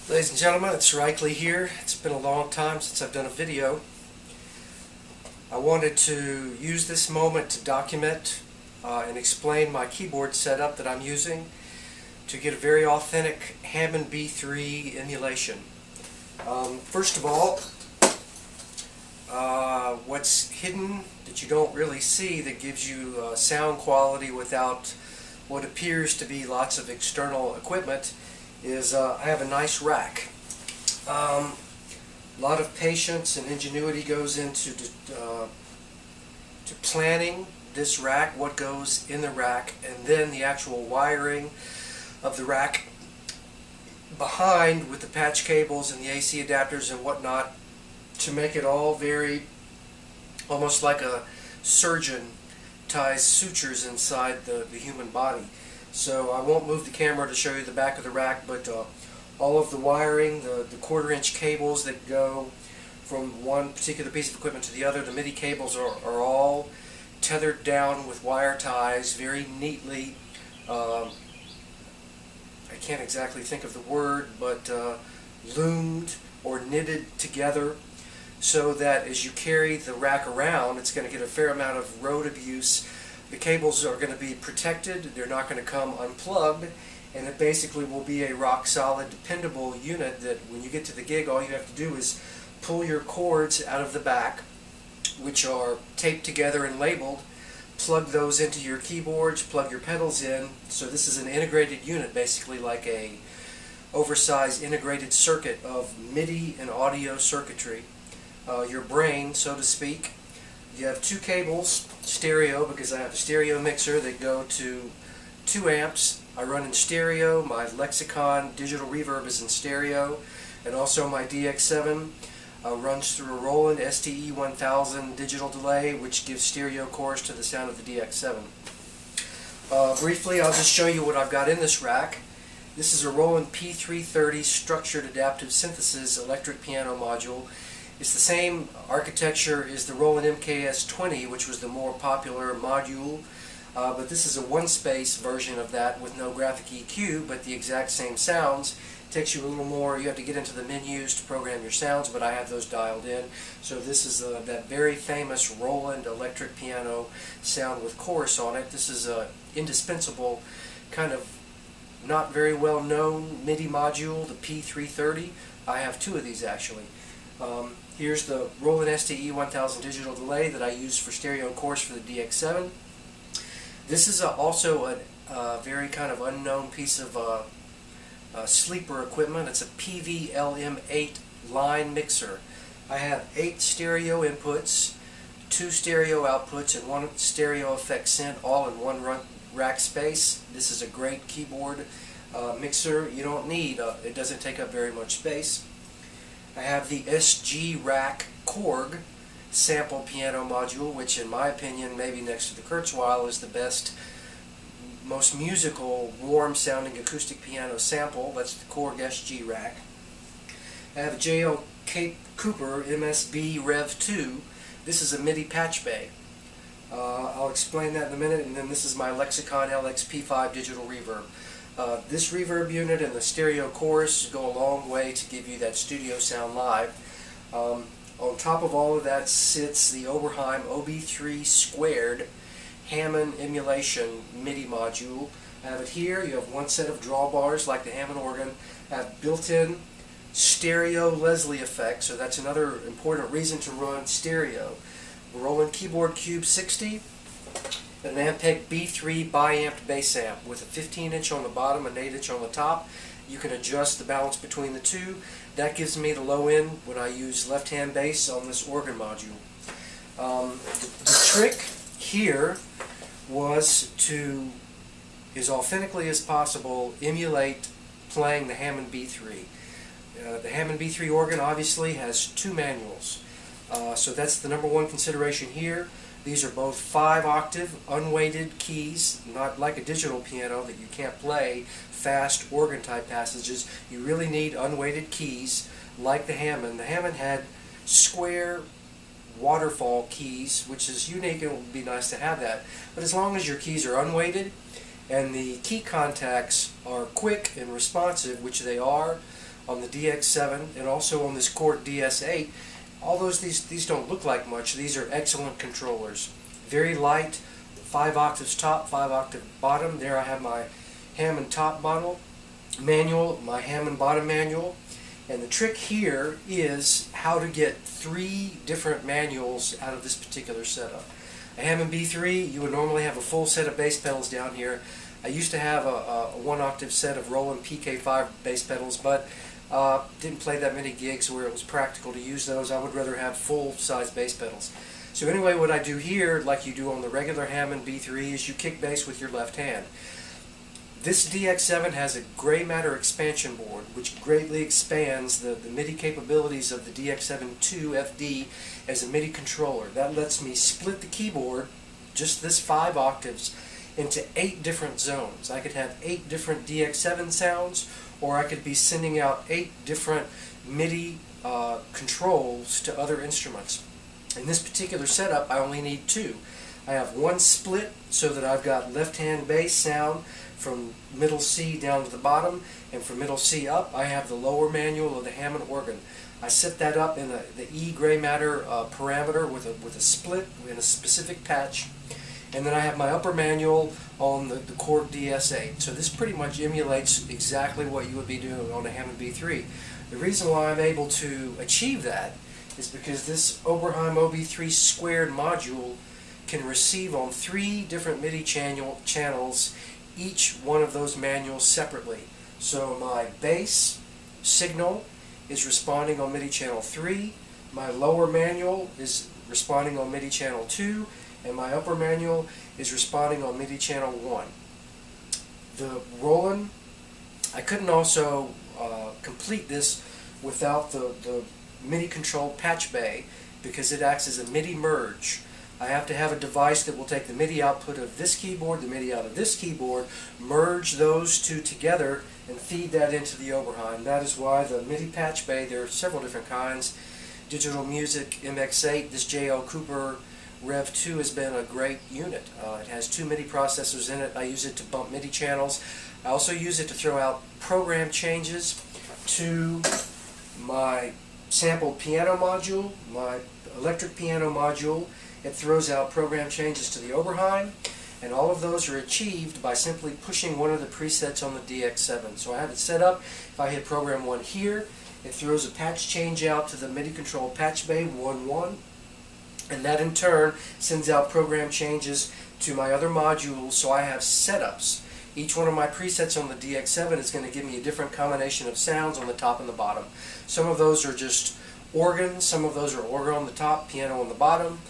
Ladies and gentlemen, it's Reichle here. It's been a long time since I've done a video. I wanted to use this moment to document and explain my keyboard setup that I'm using to get a very authentic Hammond B-3 emulation. First of all, what's hidden that you don't really see that gives you sound quality without what appears to be lots of external equipment is I have a nice rack. A lot of patience and ingenuity goes into to planning this rack, what goes in the rack, and then the actual wiring of the rack behind with the patch cables and the AC adapters and whatnot to make it all very almost like a surgeon ties sutures inside the human body. So I won't move the camera to show you the back of the rack, but all of the wiring, the quarter-inch cables that go from one particular piece of equipment to the other, the MIDI cables are all tethered down with wire ties very neatly. I can't exactly think of the word, but loomed or knitted together so that as you carry the rack around, it's going to get a fair amount of road abuse. The cables are going to be protected, they're not going to come unplugged, and it basically will be a rock-solid, dependable unit that when you get to the gig, all you have to do is pull your cords out of the back, which are taped together and labeled, plug those into your keyboards, plug your pedals in. So this is an integrated unit, basically like a oversized integrated circuit of MIDI and audio circuitry. Your brain, so to speak. You have two cables, stereo, because I have a stereo mixer that go to 2 amps. I run in stereo. My Lexicon digital reverb is in stereo, and also my DX7 runs through a Roland STE 1000 digital delay, which gives stereo chorus to the sound of the DX7. Briefly, I'll just show you what I've got in this rack. This is a Roland P330 structured adaptive synthesis electric piano module. It's the same architecture as the Roland MKS-20, which was the more popular module, but this is a one-space version of that with no graphic EQ, but the exact same sounds. It takes you a little more, you have to get into the menus to program your sounds, but I have those dialed in. So this is that very famous Roland electric piano sound with chorus on it. This is an indispensable kind of not very well known MIDI module, the P330. I have 2 of these actually. Here's the Roland STE 1000 digital delay that I use for stereo chorus for the DX7. This is also a very kind of unknown piece of sleeper equipment. It's a PV-LM8 line mixer. I have 8 stereo inputs, 2 stereo outputs, and 1 stereo effect synth, all in one rack space. This is a great keyboard mixer. You don't need, it doesn't take up very much space. I have the SG Rack Korg sample piano module, which in my opinion, maybe next to the Kurzweil, is the best, most musical, warm-sounding acoustic piano sample. That's the Korg SG Rack. I have a JL Cape Cooper MSB Rev 2. This is a MIDI patch bay. I'll explain that in a minute, and then this is my Lexicon LX-P5 digital reverb. This reverb unit and the stereo chorus go a long way to give you that studio sound live. On top of all of that sits the Oberheim OB3 squared Hammond emulation MIDI module. I have it here. You have one set of drawbars like the Hammond organ. I have built-in stereo Leslie effect, so that's another important reason to run stereo. Roland Keyboard Cube 60. An Ampeg B-3 bi-amped bass amp with a 15-inch on the bottom and 8-inch on the top. You can adjust the balance between the two. That gives me the low end when I use left-hand bass on this organ module. The trick here was to, as authentically as possible, emulate playing the Hammond B-3. The Hammond B-3 organ obviously has 2 manuals. So that's the number 1 consideration here. These are both 5-octave, unweighted keys, not like a digital piano that you can't play fast organ-type passages. You really need unweighted keys like the Hammond. The Hammond had square waterfall keys, which is unique, and it would be nice to have that. But as long as your keys are unweighted and the key contacts are quick and responsive, which they are, on the DX7 and also on this Korg DS8. Although these don't look like much, these are excellent controllers. Very light, 5 octaves top, 5 octave bottom. There I have my Hammond top manual, my Hammond bottom manual. And the trick here is how to get 3 different manuals out of this particular setup. A Hammond B-3, you would normally have a full set of bass pedals down here. I used to have a 1 octave set of Roland PK5 bass pedals, but didn't play that many gigs where it was practical to use those. I would rather have full-size bass pedals. So anyway, what I do here, like you do on the regular Hammond B3, is you kick bass with your left hand. This DX7 has a gray matter expansion board, which greatly expands the MIDI capabilities of the DX7 II FD as a MIDI controller. That lets me split the keyboard, just this 5 octaves, into 8 different zones. I could have 8 different DX7 sounds, or I could be sending out 8 different MIDI controls to other instruments. In this particular setup, I only need 2. I have one split so that I've got left-hand bass sound from middle C down to the bottom, and from middle C up I have the lower manual of the Hammond organ. I set that up in the E gray matter parameter with a split in a specific patch, and then I have my upper manual on the Korg DS8. So this pretty much emulates exactly what you would be doing on a Hammond B3. The reason why I'm able to achieve that is because this Oberheim OB3 squared module can receive on 3 different MIDI channels, each one of those manuals separately. So my bass signal is responding on MIDI channel 3, my lower manual is responding on MIDI channel 2, and my upper manual is responding on MIDI channel 1. The Roland, I couldn't also complete this without the MIDI control patch bay, because it acts as a MIDI merge. I have to have a device that will take the MIDI output of this keyboard, the MIDI out of this keyboard, merge those 2 together, and feed that into the Oberheim. That is why the MIDI patch bay, there are several different kinds. Digital Music MX8, this J.L. Cooper Rev 2 has been a great unit. It has 2 MIDI processors in it. I use it to bump MIDI channels. I also use it to throw out program changes to my sampled piano module, my electric piano module. It throws out program changes to the Oberheim, and all of those are achieved by simply pushing one of the presets on the DX7. So I have it set up. If I hit program 1 here, it throws a patch change out to the MIDI control patch bay 1-1, and that in turn sends out program changes to my other modules, so I have setups. Each one of my presets on the DX7 is going to give me a different combination of sounds on the top and the bottom. Some of those are just organ, some of those are organ on the top, piano on the bottom.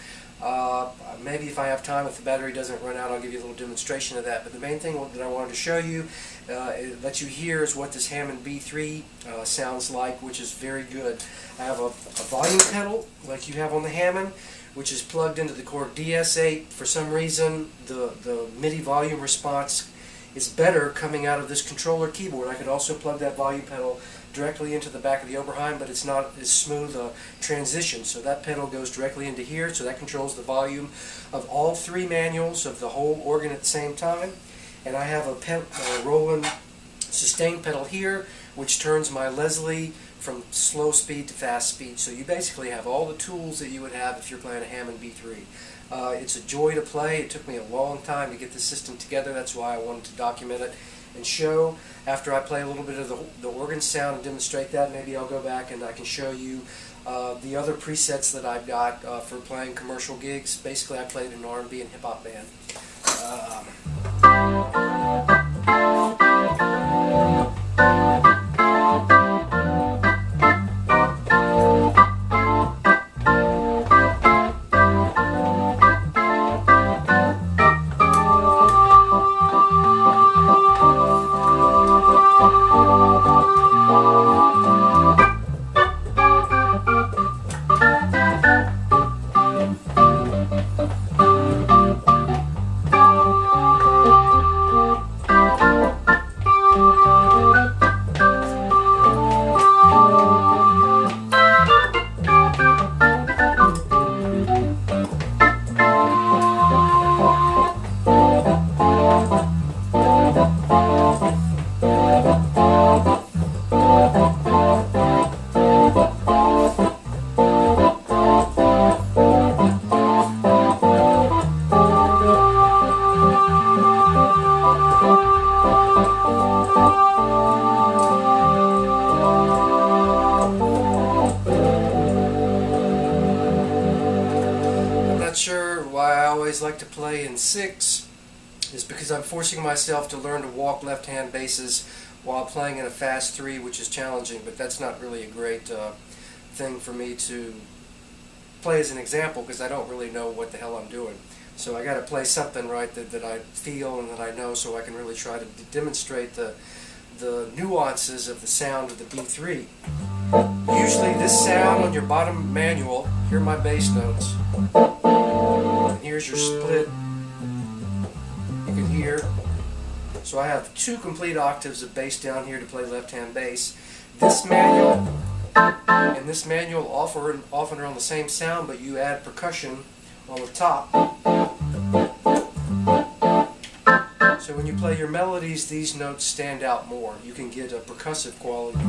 Maybe if I have time, if the battery doesn't run out, I'll give you a little demonstration of that. But the main thing that I wanted to show you, let you hear, is what this Hammond B3 sounds like, which is very good. I have a volume pedal, like you have on the Hammond, which is plugged into the Korg DS8. For some reason, the MIDI volume response is better coming out of this controller keyboard. I could also plug that volume pedal directly into the back of the Oberheim, but it's not as smooth a transition. So that pedal goes directly into here, so that controls the volume of all 3 manuals of the whole organ at the same time. And I have a Roland sustain pedal here, which turns my Leslie from slow speed to fast speed. So you basically have all the tools that you would have if you're playing a Hammond B3. It's a joy to play. It took me a long time to get the system together. That's why I wanted to document it and show. After I play a little bit of the organ sound and demonstrate that, maybe I'll go back and I can show you the other presets that I've got for playing commercial gigs. Basically, I played in an R&B and hip-hop band. play in 6 is because I'm forcing myself to learn to walk left-hand basses while playing in a fast 3, which is challenging, but that's not really a great thing for me to play as an example because I don't really know what the hell I'm doing. So I got to play something right that I feel and that I know, so I can really try to demonstrate the nuances of the sound of the B-3. Usually this sound on your bottom manual, here are my bass notes, and here's your split, you can hear. So I have 2 complete octaves of bass down here to play left-hand bass. This manual and this manual often are on the same sound, but you add percussion on the top. So when you play your melodies, these notes stand out more. You can get a percussive quality.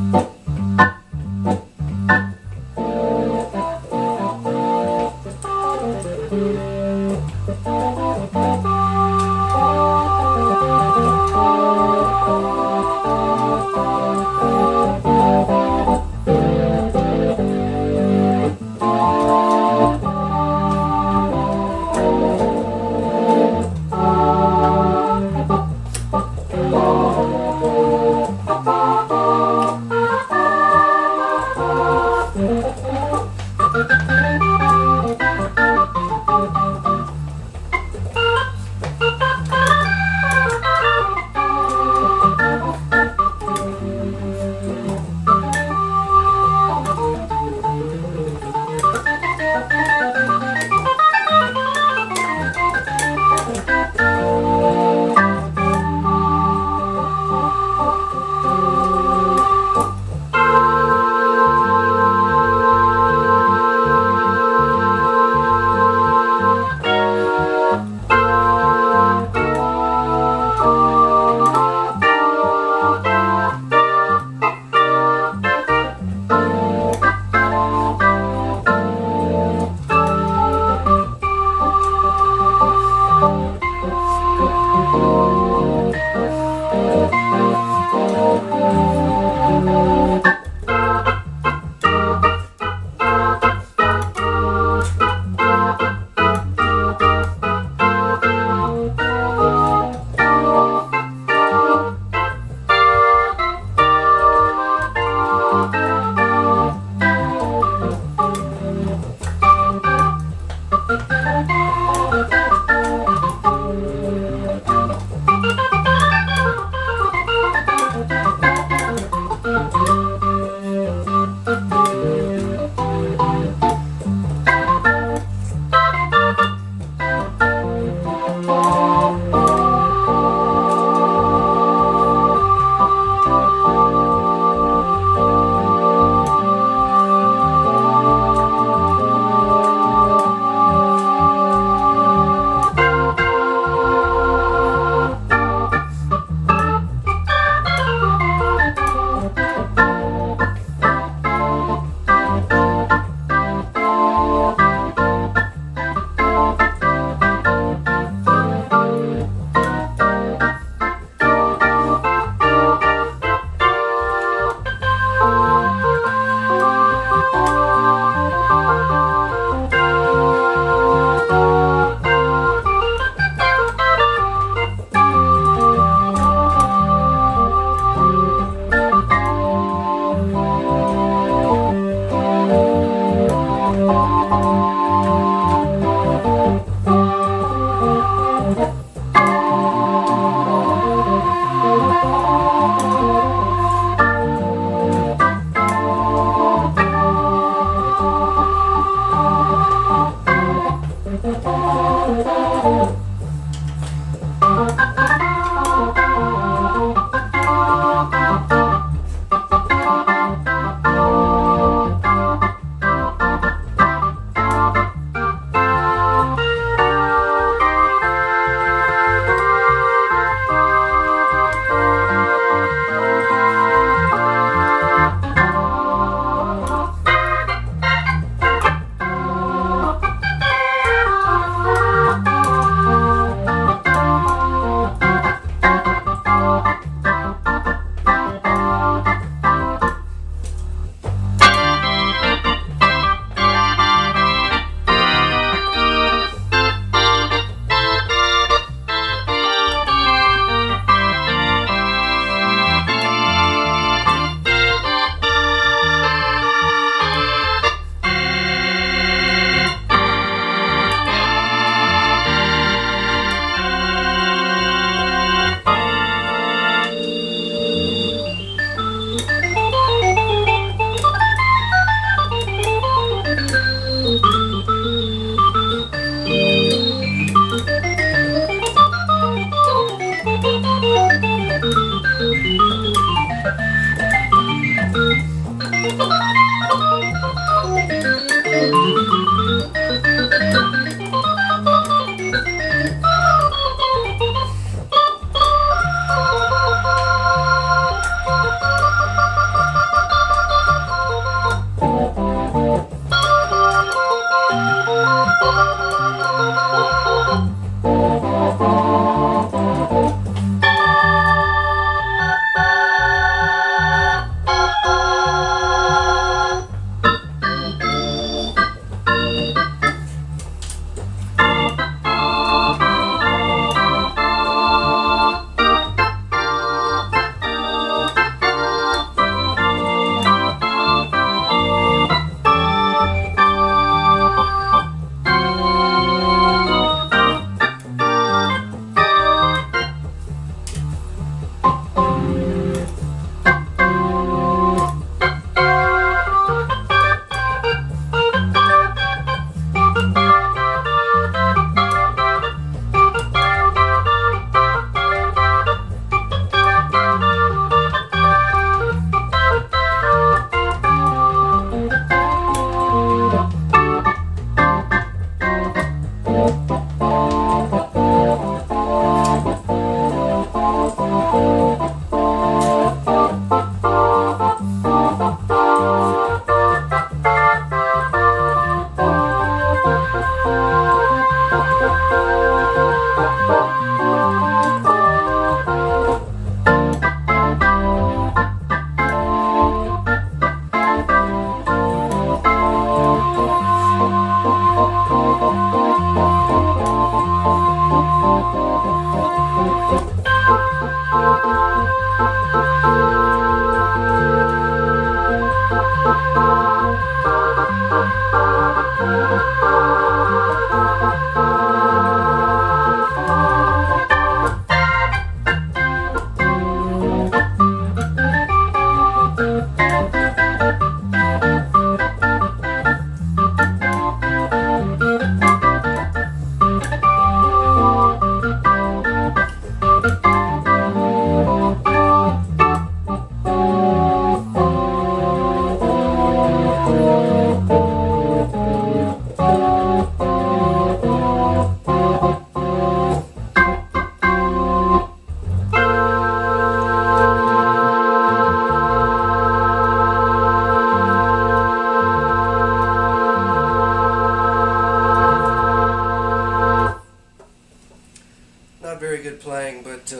Very good playing, but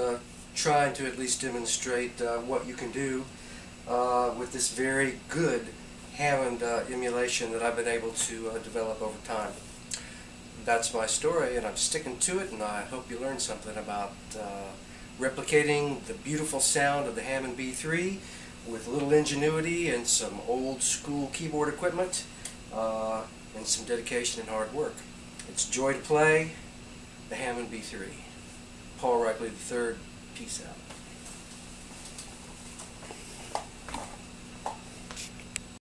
trying to at least demonstrate what you can do with this very good Hammond emulation that I've been able to develop over time. That's my story, and I'm sticking to it, and I hope you learned something about replicating the beautiful sound of the Hammond B-3 with a little ingenuity and some old school keyboard equipment and some dedication and hard work. It's joy to play the Hammond B-3. Paul Reichle III, peace out.